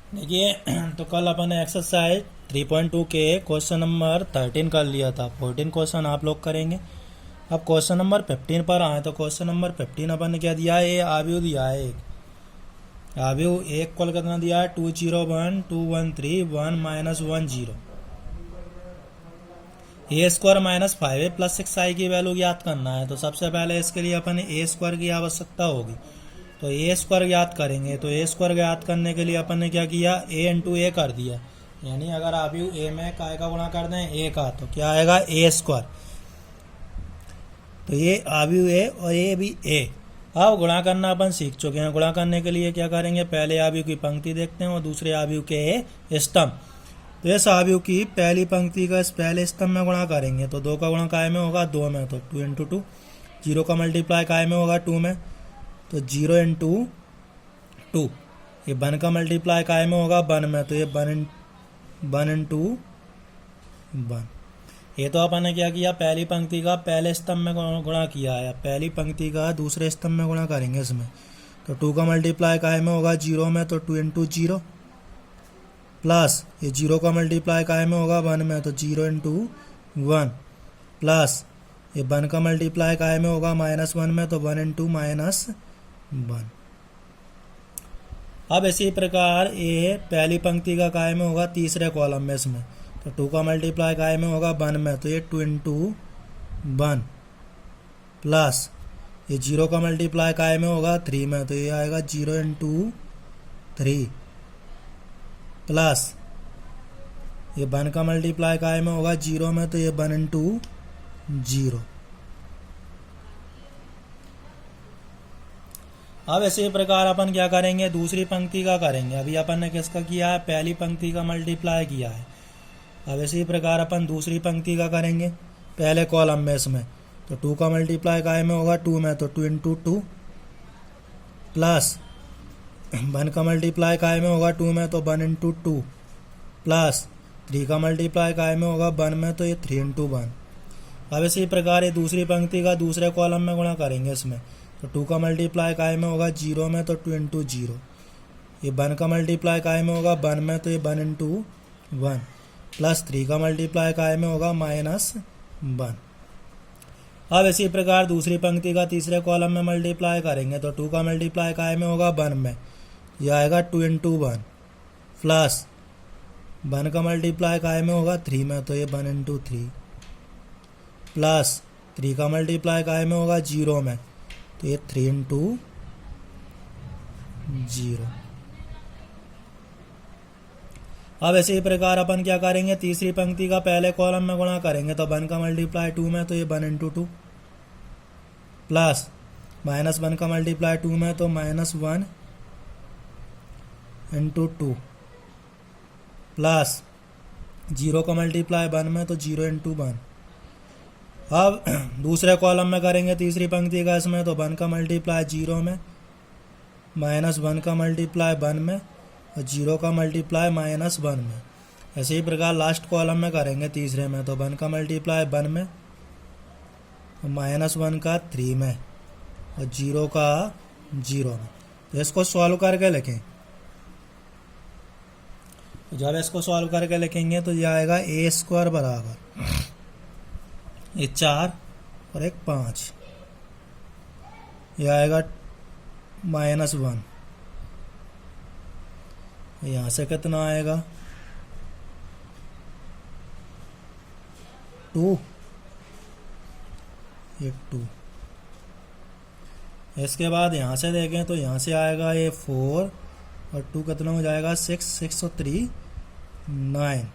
देखिए तो कल अपन ने एक्सरसाइज 3.2 के क्वेश्चन नंबर 13 कर लिया था। 14 क्वेश्चन आप लोग करेंगे। अब क्वेश्चन नंबर 15 पर आए तो क्वेश्चन नंबर 15 अपन ने क्या दिया है, ये आव्यूह दिया है। एक आव्यूह एक कॉल कितना दिया है, 201 213 1 -1 0 ए स्क्वायर -5a + 6i की वैल्यू ज्ञात करना है। तो सबसे पहले इसके लिए अपन ए स्क्वायर की आवश्यकता होगी। तो ए स्क्वायर ज्ञात करेंगे। तो ए स्क्वायर ज्ञात करने के लिए अपन ने क्या किया, ए इंटू ए कर दिया। यानी अगर आप यू ए में काय का गुणा कर दें ए का, तो क्या आएगा ए स्क्वायर। तो ये आव्यूह ए और ये भी ए। अब गुणा करना अपन सीख चुके हैं। गुणा करने के लिए क्या करेंगे, पहले आव्यूह की पंक्ति देखते हैं और दूसरे आव्यूह के स्तंभ। तो इस आव्यूह की पहली पंक्ति का इस पहले स्तंभ में गुणा करेंगे। तो 2 का गुणा काय में होगा, 2 में, तो 2 × 2। 0 का मल्टीप्लाई काय में होगा, 2 में, तो 0 × 2। ये 1 का मल्टीप्लाई काय में होगा, 1 में, तो ये 1 × 1। ये तो अपन ने क्या किया, पहली पंक्ति का पहले स्तंभ में गुणा किया है। पहली पंक्ति का दूसरे स्तंभ में गुणा करेंगे इसमें। तो 2 का मल्टीप्लाई काय में होगा, 0 में, तो 2 × 0, प्लस ये 0 का मल्टीप्लाई काय में होगा, 1 में, तो 0 × 1, प्लस ये 1 का मल्टीप्लाई काय में होगा, -1 में, तो 1 × -1। अब इसी प्रकार ये पहली पंक्ति का काय में होगा तीसरे कॉलम में इसमें। तो 2 का मल्टीप्लाई काय में होगा, 1 में, तो ये 2 × 1, प्लस ये 0 का मल्टीप्लाई काय में होगा, 3 में, तो ये आएगा 0 × 3, प्लस ये 1 का मल्टीप्लाई काय में होगा, 0 में, तो ये 1 × 0। अब इसी प्रकार अपन क्या करेंगे, दूसरी पंक्ति का करेंगे। अभी अपन ने किसका किया है, पहली पंक्ति का मल्टीप्लाई किया है। अब इसी प्रकार अपन दूसरी पंक्ति का करेंगे पहले कॉलम में इसमें। तो 2 का मल्टीप्लाई काय में होगा, 2 में, तो 2 × 2, प्लस 1 का मल्टीप्लाई काय में होगा, 2 में, तो 1 × 2, प्लस 3 का मल्टीप्लाई काय में होगा, 1 में, तो ये 3 × 1। अब इसी प्रकार ये दूसरी पंक्ति का दूसरे कॉलम में गुणा करेंगे इसमें। तो 2 का मल्टीप्लाई काय में होगा, 0 में, तो 2 × 0। ये 1 का मल्टीप्लाई काय में होगा, 1 में, तो ये 1 × 1, प्लस 3 का मल्टीप्लाई काय में होगा, -1। अब इसी प्रकार दूसरी पंक्ति का तीसरे कॉलम में मल्टीप्लाई करेंगे। तो 2 का मल्टीप्लाई काय में होगा, 1 में, यह आएगा 2 × 1, प्लस 1 का मल्टीप्लाई काय में होगा, 3 में, तो ये 1 × 3, प्लस 3 का मल्टीप्लाई काय में होगा, 0 में, तो ये 3 × 0। अब इसी प्रकार अपन क्या करेंगे, तीसरी पंक्ति का पहले कॉलम में गुणा करेंगे। तो 1 का मल्टीप्लाई 2 में, तो ये 1 × 2, प्लस -1 का मल्टीप्लाई 2 में, तो -1 × 2, प्लस 0 का मल्टीप्लाई 1 में, तो 0 × 1। अब दूसरे कॉलम में करेंगे तीसरी पंक्ति का इसमें। तो 1 का मल्टीप्लाई 0 में, -1 का मल्टीप्लाई 1 में, और 0 का मल्टीप्लाई -1 में। ऐसे ही प्रकार लास्ट कॉलम में करेंगे तीसरे में। तो 1 का मल्टीप्लाई 1 में, -1 का 3 में, और 0 का 0 में। तो इसको सॉल्व करके लिखें। तो जब इसको सॉल्व करके लिखेंगे तो यह आएगा ए स्क्वायर बराबर ये 4 और एक 5, यह आएगा -1। यहाँ से कितना आएगा, 2, ये 2। इसके बाद यहाँ से देखें तो यहाँ से आएगा ये 4 और 2 कितना हो जाएगा, 6, 6 और 3 9।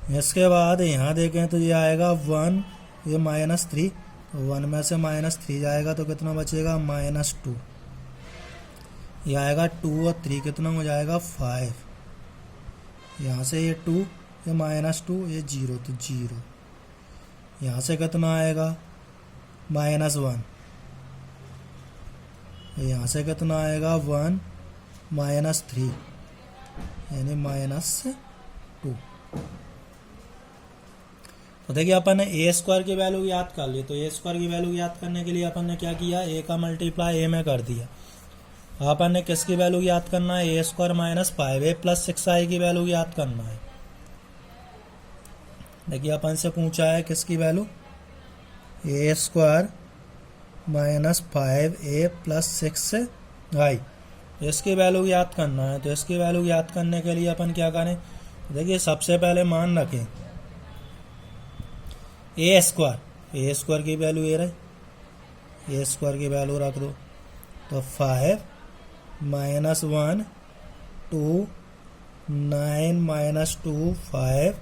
इसके बाद यहाँ देखें तो ये आएगा 1, ये -3, तो 1 में से -3 जाएगा तो कितना बचेगा, -2। ये आएगा 2 और 3 कितना हो जाएगा, 5। यहाँ से ये 2, ये -2, ये 0, तो 0। यहाँ से कितना आएगा, -1। यहाँ से कितना आएगा, 1 -3, यानी -2। तो देखिए अपन ने ए स्क्वायर की वैल्यू याद कर ली। तो ए स्क्वायर की वैल्यू याद करने के लिए अपन ने क्या किया, ए का मल्टीप्लाई ए में कर दिया। अपन ने किसकी वैल्यू याद करना है, ए square minus 5a plus 6i की वैल्यू याद करना है। देखिए अपन से पूछा है किसकी value, a square minus 5a plus 6i, इसकी वैल्यू याद करना है। तो इसकी वैल्यू याद करने के लिए अपन क्या करें, देखिए सबसे पहले मान रखें ए स्क्वायर की वैल्यू ये रही, ए स्क्वायर की वैल्यू रख दो। तो 5 माइनस 1 2 9 माइनस 2 5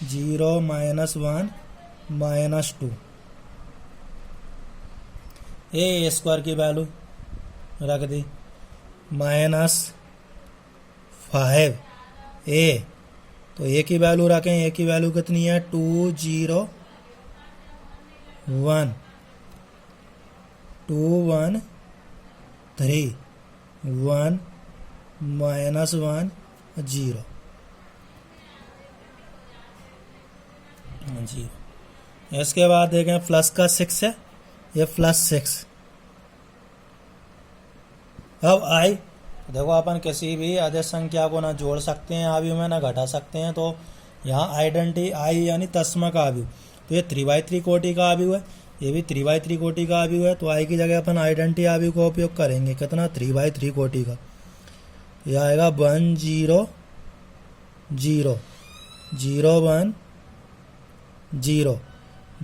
0 माइनस 1 माइनस 2, ए स्क्वायर की वैल्यू रख दी माइनस 5 ए, तो ए की वैल्यू रखें, ए की वैल्यू कितनी है 2 0 1 2 1 3 1 माइनस 1 0 0। इसके बाद देखें प्लस का 6 है, ये प्लस 6। अब आई, देखो अपन किसी भी अदिश संख्या को ना जोड़ सकते हैं आव्यूह में, ना घटा सकते हैं। तो यहाँ आइडेंटिटी आई यानी तस्मक आव्यूह, तो ये 3/3 कोटि का आव्यूह है, ये भी 3/3 कोटि का आव्यूह है। तो आई की जगह अपन आइडेंटिटी आव्यूह का उपयोग करेंगे, कितना 3/3 कोटि का। यह आएगा 1 0 0 0 1 0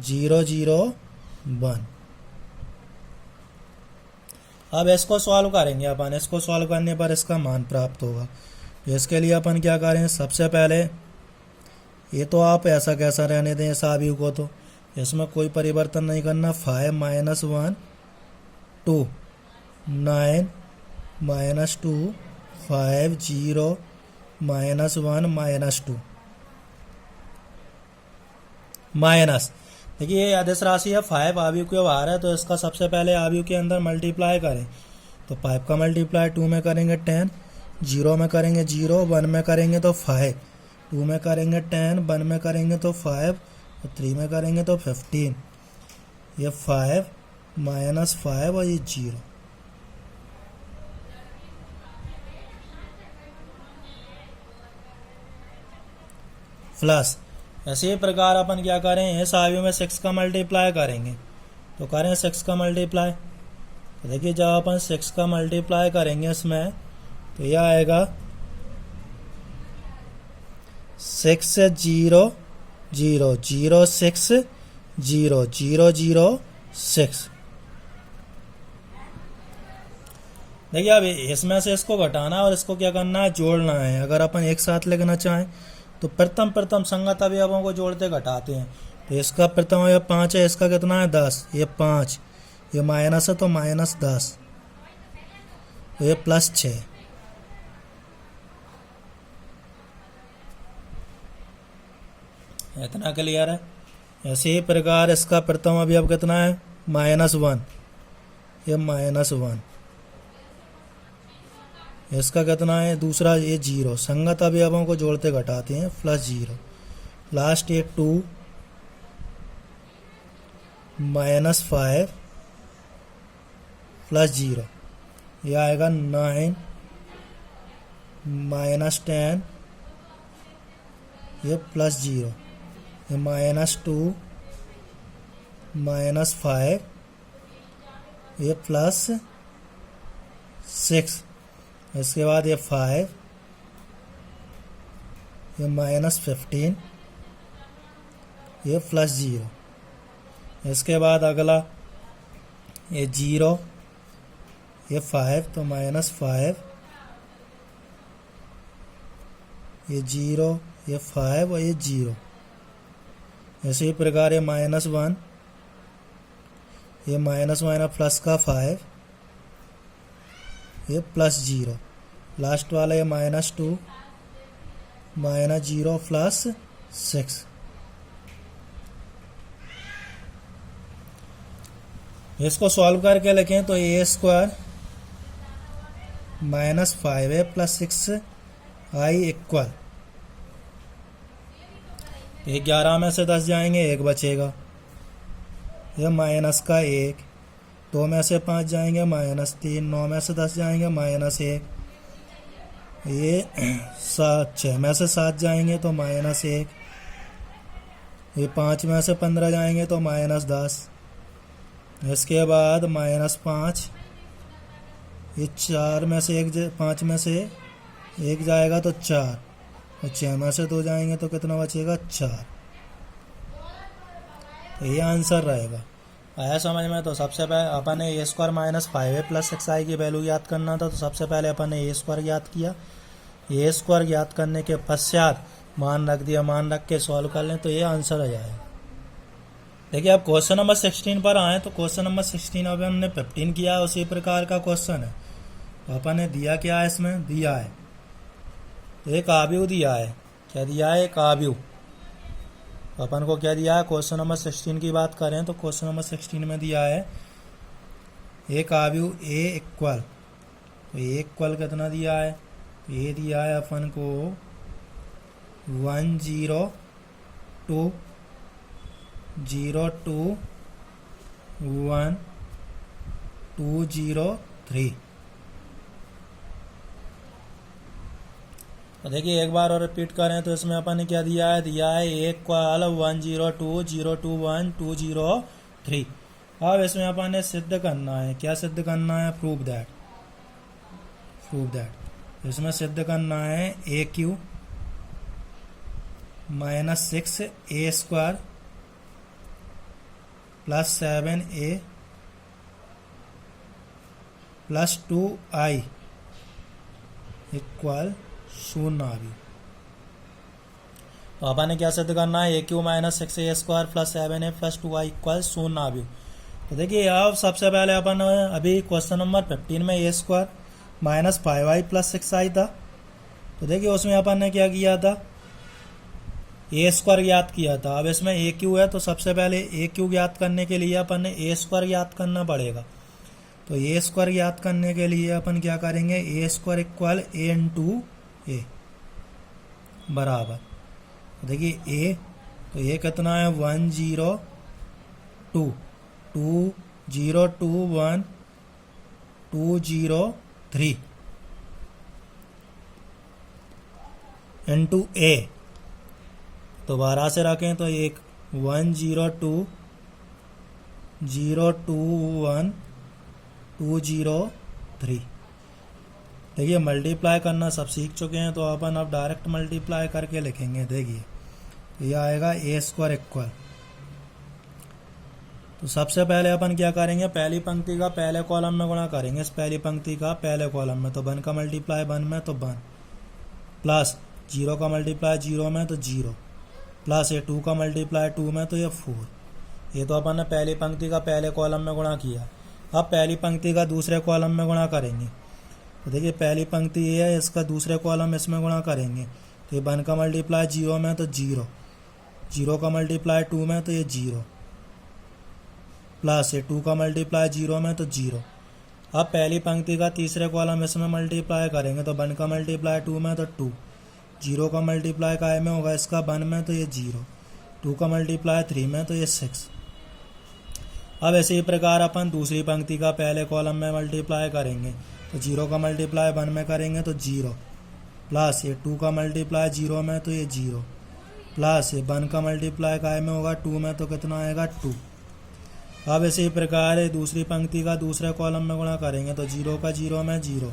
0 0 1। अब इसको सॉल्व करेंगे अपन, इसको सॉल्व करने पर इसका मान प्राप्त होगा। तो इसके लिए अपन क्या करें, सबसे पहले ये तो आप ऐसा कैसा रहने दें इस आव्यूह को, तो इसमें कोई परिवर्तन नहीं करना। 5 minus 1 2 9 minus 2 5 0 minus 1 minus 2 minus. देखिए ये अदिश राशि है, 5 आव्यूह के बाहर है, तो इसका सबसे पहले आव्यूह के अंदर मल्टीप्लाई करें। तो 5 का मल्टीप्लाई 2 में करेंगे 10, 0 में करेंगे 0, 1 में करेंगे तो 5, 2 में करेंगे 10, 1 में करेंगे तो 5, 3 में करेंगे तो 15। ये 5 माइनस 5 और ये 0। प्लस ऐसे ही प्रकार अपन क्या करें, इस आव्यूह में 6 का मल्टीप्लाई करेंगे। तो करें 6 का मल्टीप्लाई। तो देखिए जब अपन 6 का मल्टीप्लाई करेंगे इसमें, तो यह आएगा 6 0 0 0 6 0 0 0 6। देखिए अब इसमें से इसको घटाना है और इसको क्या करना है, जोड़ना है। अगर अपन एक साथ लिखना चाहें तो प्रथम संगत अवयवों को जोड़ते घटाते हैं। तो इसका प्रथम अवयव 5 है, इसका कितना है 10, ये 5, ये माइनस है तो माइनस 10, तो ये प्लस 6। इतना क्लियर है। ऐसे ही प्रकार इसका प्रथम अवयव कितना है माइनस 1, ये माइनस 1, इसका कितना है दूसरा ये 0। संगत अवयवों को जोड़ते घटाते हैं, प्लस 0। लास्ट ये 2 माइनस 5 प्लस 0, यह आएगा 9 माइनस 10, ये प्लस 0, ये माइनस 2 माइनस 5, ये प्लस 6। इसके बाद ये 5, ये माइनस 15, ये प्लस 0। इसके बाद अगला ये 0, ये 5 तो माइनस 5, ये 0, ये 5 और ये 0। इसी प्रकार ये माइनस 1, ये माइनस माइनस प्लस का 5, ये प्लस 0। लास्ट वाला ये माइनस 2 माइनस 0 प्लस 6। इसको सॉल्व करके लिखें तो a square minus 5a plus 6i equal, ये 11 में से 10 जाएंगे, 1 बचेगा, यह माइनस का 1, 2 में से 5 जाएंगे -3, 9 में से 10 जाएंगे -1, ये 6 में से 7 जाएंगे तो -1, ये 5 में से 15 जाएंगे तो -10, इसके बाद -5, ये 4 में से 5 में से 1 जाएगा तो 4, और 6 में से 2 जाएंगे तो कितना बचेगा 4। तो ये आंसर रहेगा। आया समझ में? तो सबसे पहले अपन ने a² - 5a + 6i की वैल्यू याद करना था, तो सबसे पहले अपन ने a² याद किया। a² याद करने के पश्चात मान रख दिया, मान रख के सॉल्व कर लें तो ये आंसर आ जाएगा। देखिए अब क्वेश्चन नंबर 16 पर आए, तो क्वेश्चन नंबर 16 अभी हमने 15 किया, उसी प्रकार का क्वेश्चन है। तो अपन ने दिया क्या है, इसमें दिया है एक आव्यूह दिया है। क्या दिया है? एक आव्यूह। तो अपन को क्या दिया है, क्वेश्चन नंबर 16 की बात करें तो क्वेश्चन नंबर 16 में दिया है एक आव्यूह a इक्वल, तो a इक्वल कितना दिया है, ये दिया है अपन को 1 0 2 0 2 1 2 0 3। तो देखिए एक बार और रिपीट करें तो इसमें अपन ने क्या दिया है, दिया है a इक्वल 1 0 2 0 2 1 2 0 3। अब इसमें अपन ने सिद्ध करना है, क्या सिद्ध करना है, प्रूव दैट। इसमें सिद्ध करना है AQ - 6a² + 7a + 2i equal 0 आव्यूह। तो अपन ने क्या सिद्ध करना है, AQ - 6a² + 7a + 2i equal 0 आव्यूह। तो देखिए अब सबसे पहले अपन अभी क्वेश्चन नंबर 15 में a² - 5i + 6i था। तो देखिए उसमें अपन ने क्या किया था, a² याद किया था। अब इसमें AQ है, तो सबसे पहले AQ याद करने के लिए अपन ने a² याद करना पड़ेगा। तो a² याद करने के लिए अपन क्या करेंगे, a² इक्वल a × a बराबर, देखिए a, तो ये कितना है 1 0 2 2 0 2 1 2 0 3 × a। तो 12 से रखें तो एक 1 0 2 0 2 1 2 0 3। देखिए मल्टीप्लाई करना सब सीख चुके हैं, तो अपन अब डायरेक्ट मल्टीप्लाई करके लिखेंगे। देखिए ये आएगा a² इक्वल, तो सबसे पहले अपन क्या करेंगे, पहली पंक्ति का पहले कॉलम में गुणा करेंगे, इस पहली पंक्ति का पहले कॉलम में, तो 1 का मल्टीप्लाई 1 में तो 1, प्लस 0 का मल्टीप्लाई 0 में तो 0, प्लस ये 2 का मल्टीप्लाई 2 में तो ये 4। ये तो अपन ने पहली पंक्ति का पहले कॉलम में गुणा किया। अब पहली पंक्ति का दूसरे कॉलम में गुणा करेंगे। तो देखिए पहली पंक्ति ये है, इसका दूसरे कॉलम इसमें गुणा करेंगे। तो ये 1 का मल्टीप्लाई 0 में तो 0, 0 का मल्टीप्लाई 2 में तो ये 0, प्लस ये 2 का मल्टीप्लाई 0 में तो 0। अब पहली पंक्ति का तीसरे कॉलम इसमें मल्टीप्लाई करेंगे। तो 1 का मल्टीप्लाई 2 में तो 2, 0 का मल्टीप्लाई काय में होगा, इसका 1 में तो ये 0, 2 का मल्टीप्लाई 3 में तो ये 6। अब इसी प्रकार अपन दूसरी पंक्ति का पहले कॉलम में मल्टीप्लाई करेंगे। तो 0 का मल्टीप्लाई 1 में करेंगे तो 0, प्लस ये 2 का मल्टीप्लाई 0 में तो ये 0, प्लस ये 1 का मल्टीप्लाई काय में होगा 2 में तो कितना आएगा 2। अब इसी प्रकार दूसरी पंक्ति का दूसरे कॉलम में गुणा करेंगे। तो 0 का 0 में 0,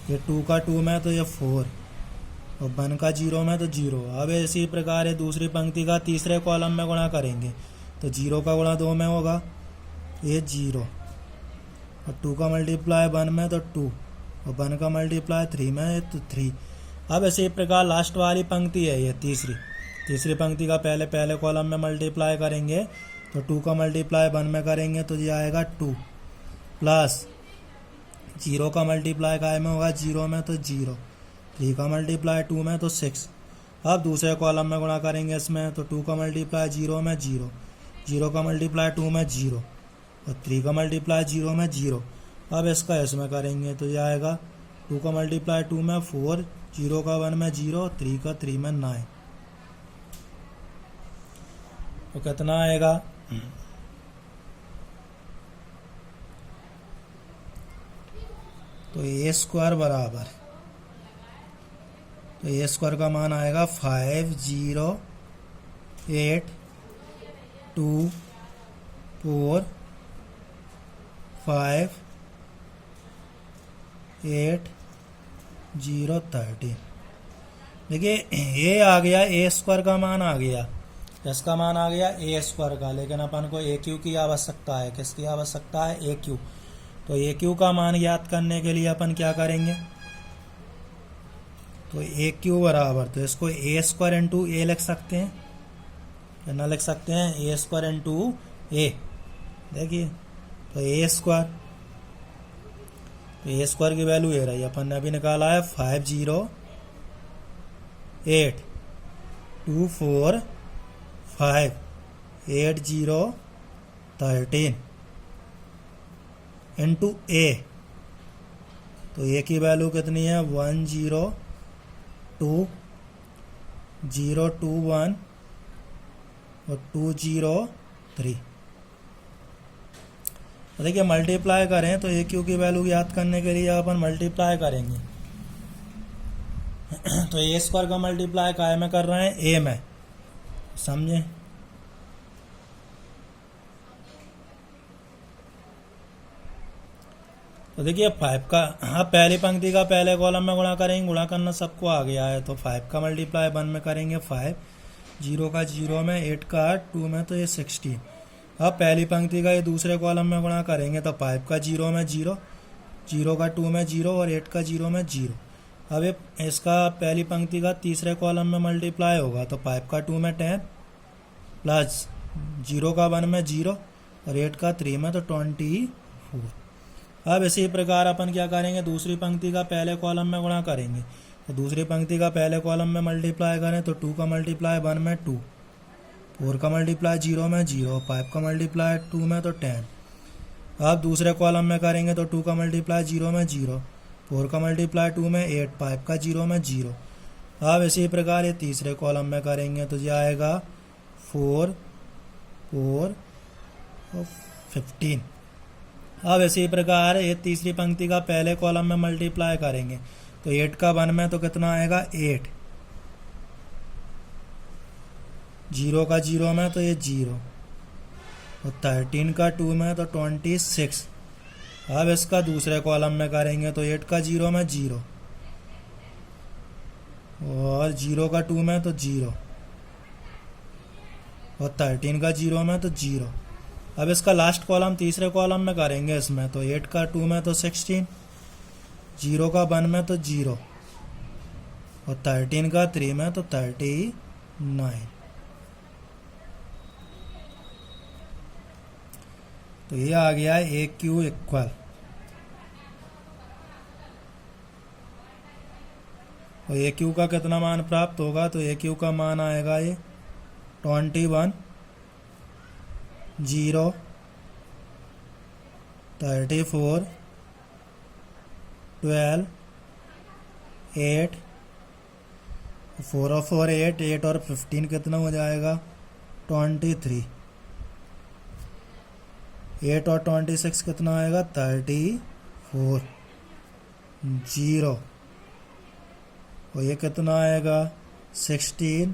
ये 2 का 2 में तो ये 4, और 1 का 0 में तो 0। अब इसी प्रकार दूसरी पंक्ति का तीसरे कॉलम में गुणा करेंगे। तो 0 का गुणा 2 में होगा, ये 0, और 2 का मल्टीप्लाई 1 में तो 2, और 1 का मल्टीप्लाई 3 में तो 3। अब इसी प्रकार लास्ट वाली पंक्ति है ये तीसरी पंक्ति का पहले कॉलम में मल्टीप्लाई करेंगे। तो 2 का मल्टीप्लाई 1 में करेंगे तो ये आएगा 2, प्लस 0 का मल्टीप्लाई काय में होगा 0 में तो 0, 3 का मल्टीप्लाई 2 में तो 6। अब दूसरे कॉलम में गुणा करेंगे इसमें। तो 2 का मल्टीप्लाई 0 में 0, 0 का मल्टीप्लाई 2 में 0, और 3 का मल्टीप्लाई 0 में 0। अब इसका इसमें करेंगे तो ये आएगा 2 का मल्टीप्लाई 2 में 4, 0 का 1 में 0, 3 का 3 में 9। तो कितना आएगा, तो ए स्क्वायर बराबर, तो ए स्क्वायर का मान आएगा 5008245813। देखिए ये आ गया, ए स्क्वायर का मान आ गया, इसका मान आ गया ए स्क्वायर का, लेकिन अपन को ए क्यू की आवश्यकता है। किसकी आवश्यकता है? A Q. तो ए क्यू का मान ज्ञात करने के लिए अपन क्या करेंगे? तो ए क्यू बराबर, तो इसको ए स्क्वायर इंटू ए लिख सकते हैं, या ना लिख सकते हैं ए स्क्वायर इंटू ए। देखिए तो ए स्क्वायर, तो ए स्क्वायर की वैल्यू ये रही, अपन ने अभी निकाला है 5082458013 इंटू ए। तो ए की वैल्यू कितनी है? 102021 और 203। तो देखिए मल्टीप्लाई करें तो ए क्यू की वैल्यू याद करने के लिए अपन मल्टीप्लाई करेंगे। तो ए स्क्वायर का मल्टीप्लाई काय में कर रहे हैं? ए में, समझे? तो देखिए 5 का, हाँ पहली पंक्ति का पहले कॉलम में गुणा करेंगे, गुणा करना सबको आ गया है। तो 5 का मल्टीप्लाई 1 में करेंगे 5, 0 का 0 में, 8 का 2 में, तो ये 16। अब पहली पंक्ति का ये दूसरे कॉलम में गुणा करेंगे तो 5 का 0 में 0, 0 का 2 में 0 और 8 का 0 में 0। अब ये इसका पहली पंक्ति का तीसरे कॉलम में मल्टीप्लाई होगा तो 5 का 2 में 10 प्लस 0 का 1 में 0 और 8 का 3 में, तो 24। अब इसी प्रकार अपन क्या करेंगे? दूसरी पंक्ति का पहले कॉलम में गुणा करेंगे। तो दूसरी पंक्ति का पहले कॉलम में मल्टीप्लाई करें तो 2 का मल्टीप्लाई 1 में 2, 4 का मल्टीप्लाई 0 में 0, 5 का मल्टीप्लाई 2 में, तो 10। अब दूसरे कॉलम में करेंगे तो 2 का मल्टीप्लाई 0 में 0, 4 का मल्टीप्लाई 2 में 8, 5 का 0 में 0। अब इसी प्रकार ये तीसरे कॉलम में करेंगे तो ये आएगा 4, 4 और 15। अब इसी प्रकार ये तीसरी पंक्ति का पहले कॉलम में मल्टीप्लाई करेंगे तो 8 का 1 में तो कितना आएगा? 8, 0 का 0 में तो ये 0 और 13 का 2 में तो 26। अब इसका दूसरे कॉलम में करेंगे तो 8 का 0 में 0 और 0 का 2 में तो 0 और 13 का 0 में तो 0। अब इसका लास्ट कॉलम तीसरे कॉलम में करेंगे इसमें तो 8 का 2 में तो 16, 0 का 1 में तो 0 और 13 का 3 में तो 39। तो ये आ गया ए क्यू इक्वल, और ए क्यू का कितना मान प्राप्त होगा? तो ए क्यू का मान आएगा ये 21 0 34 12 8 4 और 4 8, 8 और 15 कितना हो जाएगा? 23। 8 और 26 कितना आएगा? 34। 0 और ये कितना आएगा? 16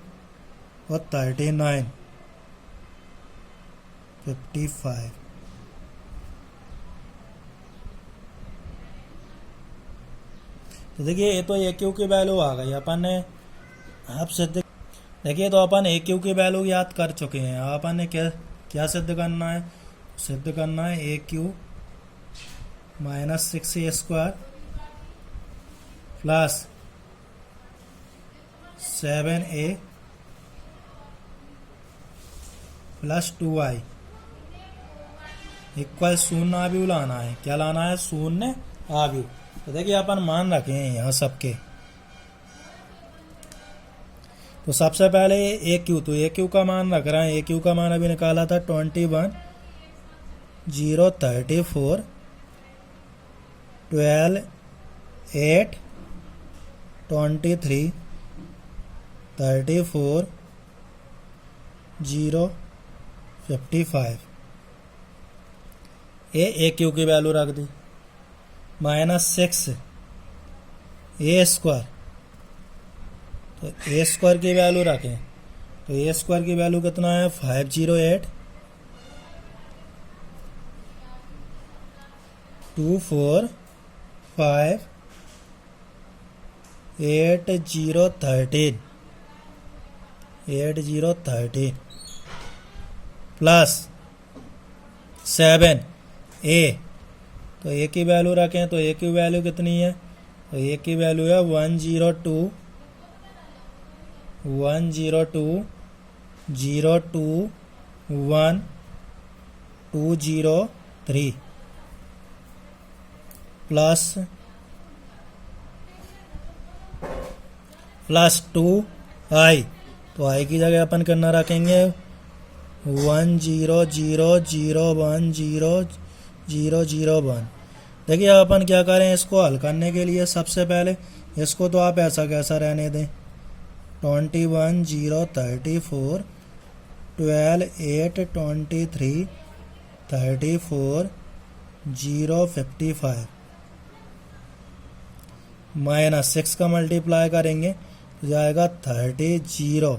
और 39, 55। तो देखिए ये तो ए क्यू की वैल्यू आ गई अपन ने। अब सिद्ध देखिए, तो अपन ए क्यू की वैल्यू याद कर चुके हैं। अब अपन ने क्या सिद्ध करना है? सिद्ध करना है a cube -6a² plus 7a plus 2i equal शून्य आव्यूह लाना है। क्या लाना है? शून्य आव्यूह। तो देखिए अपन मान रखे हैं यहाँ सबके। तो सबसे पहले ए क्यू, तो ए क्यू का मान रख रहे हैं। ए क्यू का मान अभी निकाला था 21 0 34 12 8 23 34 0 55। ए क्यू की वैल्यू रख दी। -6 ए स्क्वायर, तो ए स्क्वायर की वैल्यू रखें तो ए स्क्वायर की वैल्यू कितना है 508 245 8013 प्लस 7 ए, तो ए की वैल्यू रखें तो ए की वैल्यू कितनी है, तो ए की वैल्यू है 102.021.203 प्लस 2 आई, तो आई की जगह अपन करना रखेंगे 100.001. देखिए अपन क्या करें, इसको हल करने के लिए सबसे पहले इसको तो आप ऐसा कैसा रहने दें 21.034 12 8 23 34 055 -6 का मल्टीप्लाई करेंगे तो जाएगा 30 0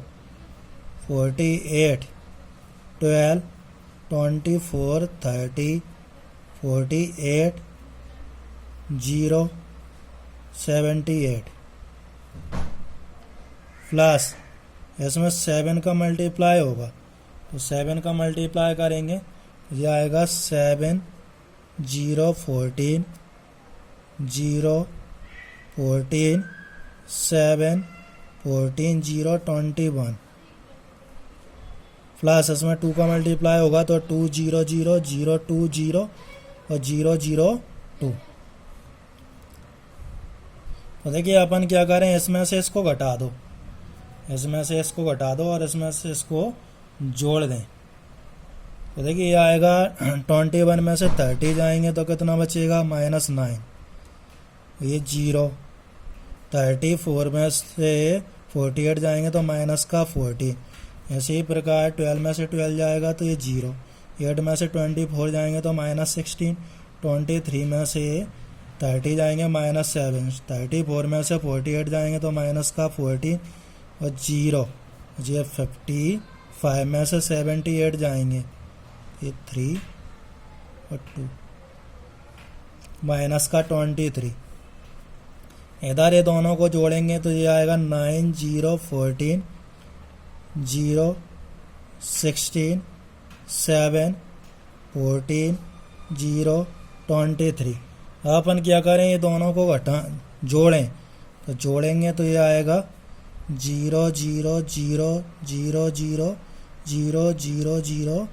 48 12 24 30 48 0 78 प्लस इसमें 7 का मल्टीप्लाई होगा तो 7 का मल्टीप्लाई करेंगे ये आएगा 7 0 14 0 14 7 14 0 21 प्लस इसमें 2 का मल्टीप्लाई होगा तो 2 0 0 0 2 0 और 0 0 2. तो देखिए अपन क्या करें, इसमें से इसको घटा दो, इसमें से इसको घटा दो और इसमें से इसको जोड़ दें. तो देखिए ये आएगा 21 में से 30 जाएंगे तो कितना बचेगा -9, ये 0. 34 में से 48 जाएंगे तो माइनस का 40. इसी प्रकार 12 में से 12 जाएगा तो ये 0. 8 में से 24 जाएंगे तो -16. 23 में से 30 जाएंगे -7. 34 में से 48 जाएंगे तो माइनस का 40 और 0. ये 55 में से 78 जाएंगे, ये 3 और 2 माइनस का 23. इधर ये दोनों को जोड़ेंगे तो ये आएगा 9 0 14 0 16 7 14 0 23. अपन क्या करें, ये दोनों को जोड़ें तो जोड़ेंगे तो ये आएगा 0 0 0 0 0 0 0 0